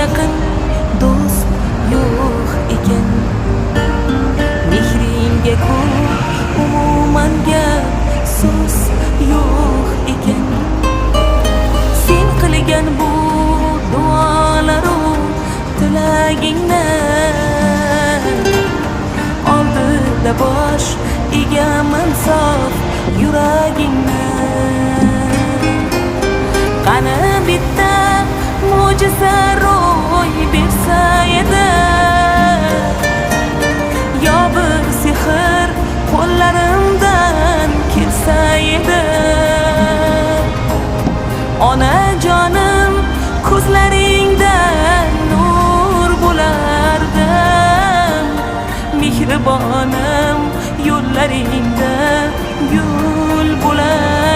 yaqin do'st yo'q ekan. Mehringga ku umuman gap so'z yo'q ekan. Sen qilgan bu duolaru tilagingni oldida bosh egaman sof yuragingni. Qani bitta mo'jiza ro'y bersa edi, yo bir sehr qo'llarimdan kelsa edi. Onajonim ko'zlaringdan nur bo'lardim, mehribonim yo'llaringda gul bo'lar.